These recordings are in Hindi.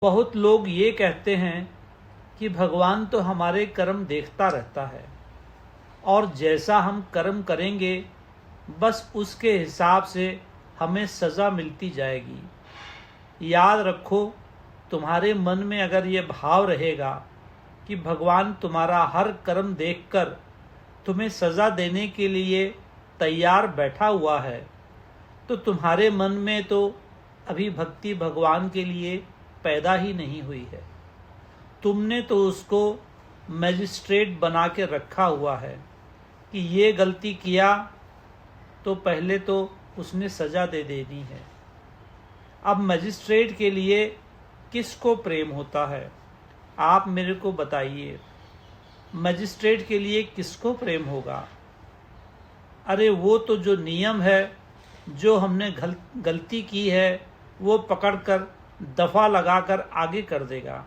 बहुत लोग ये कहते हैं कि भगवान तो हमारे कर्म देखता रहता है और जैसा हम कर्म करेंगे बस उसके हिसाब से हमें सज़ा मिलती जाएगी। याद रखो, तुम्हारे मन में अगर ये भाव रहेगा कि भगवान तुम्हारा हर कर्म देखकर तुम्हें सज़ा देने के लिए तैयार बैठा हुआ है, तो तुम्हारे मन में तो अभी भक्ति भगवान के लिए पैदा ही नहीं हुई है। तुमने तो उसको मैजिस्ट्रेट बना के रखा हुआ है कि ये गलती किया तो पहले तो उसने सज़ा दे देनी है। अब मैजिस्ट्रेट के लिए किसको प्रेम होता है, आप मेरे को बताइए। मैजिस्ट्रेट के लिए किसको प्रेम होगा? अरे वो तो जो नियम है, जो हमने गलती की है, वो पकड़कर दफ़ा लगाकर आगे कर देगा।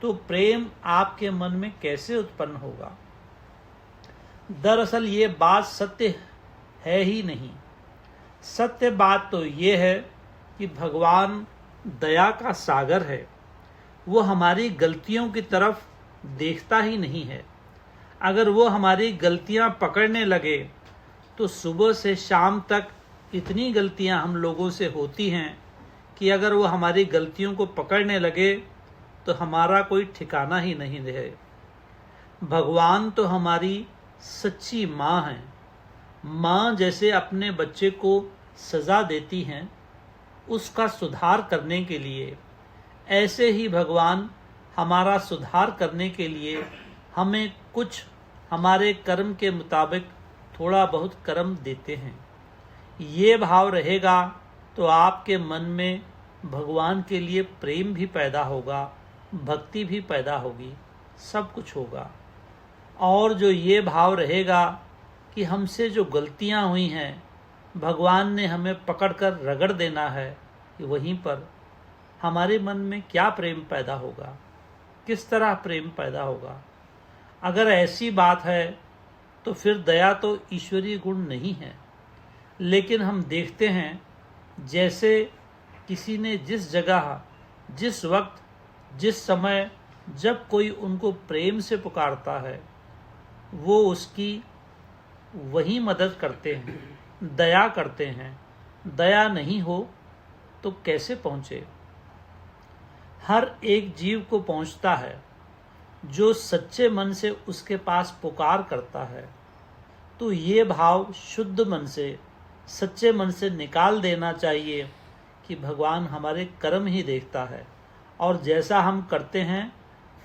तो प्रेम आपके मन में कैसे उत्पन्न होगा? दरअसल ये बात सत्य है ही नहीं। सत्य बात तो ये है कि भगवान दया का सागर है। वो हमारी गलतियों की तरफ देखता ही नहीं है। अगर वो हमारी गलतियां पकड़ने लगे तो सुबह से शाम तक इतनी गलतियां हम लोगों से होती हैं कि अगर वो हमारी गलतियों को पकड़ने लगे तो हमारा कोई ठिकाना ही नहीं रहे। भगवान तो हमारी सच्ची माँ है। माँ जैसे अपने बच्चे को सज़ा देती हैं उसका सुधार करने के लिए, ऐसे ही भगवान हमारा सुधार करने के लिए हमें कुछ हमारे कर्म के मुताबिक थोड़ा बहुत कर्म देते हैं। ये भाव रहेगा तो आपके मन में भगवान के लिए प्रेम भी पैदा होगा, भक्ति भी पैदा होगी, सब कुछ होगा। और जो ये भाव रहेगा कि हमसे जो गलतियां हुई हैं भगवान ने हमें पकड़कर रगड़ देना है, कि वहीं पर हमारे मन में क्या प्रेम पैदा होगा, किस तरह प्रेम पैदा होगा? अगर ऐसी बात है तो फिर दया तो ईश्वरीय गुण नहीं है। लेकिन हम देखते हैं जैसे किसी ने जिस जगह, जिस वक्त, जिस समय जब कोई उनको प्रेम से पुकारता है वो उसकी वही मदद करते हैं, दया करते हैं। दया नहीं हो तो कैसे पहुँचे? हर एक जीव को पहुँचता है जो सच्चे मन से उसके पास पुकार करता है। तो ये भाव शुद्ध मन से, सच्चे मन से निकाल देना चाहिए कि भगवान हमारे कर्म ही देखता है और जैसा हम करते हैं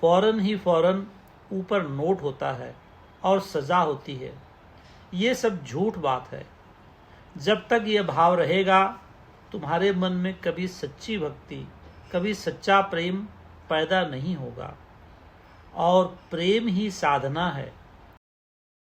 फौरन ऊपर नोट होता है और सज़ा होती है। ये सब झूठ बात है। जब तक ये भाव रहेगा तुम्हारे मन में कभी सच्ची भक्ति, कभी सच्चा प्रेम पैदा नहीं होगा। और प्रेम ही साधना है।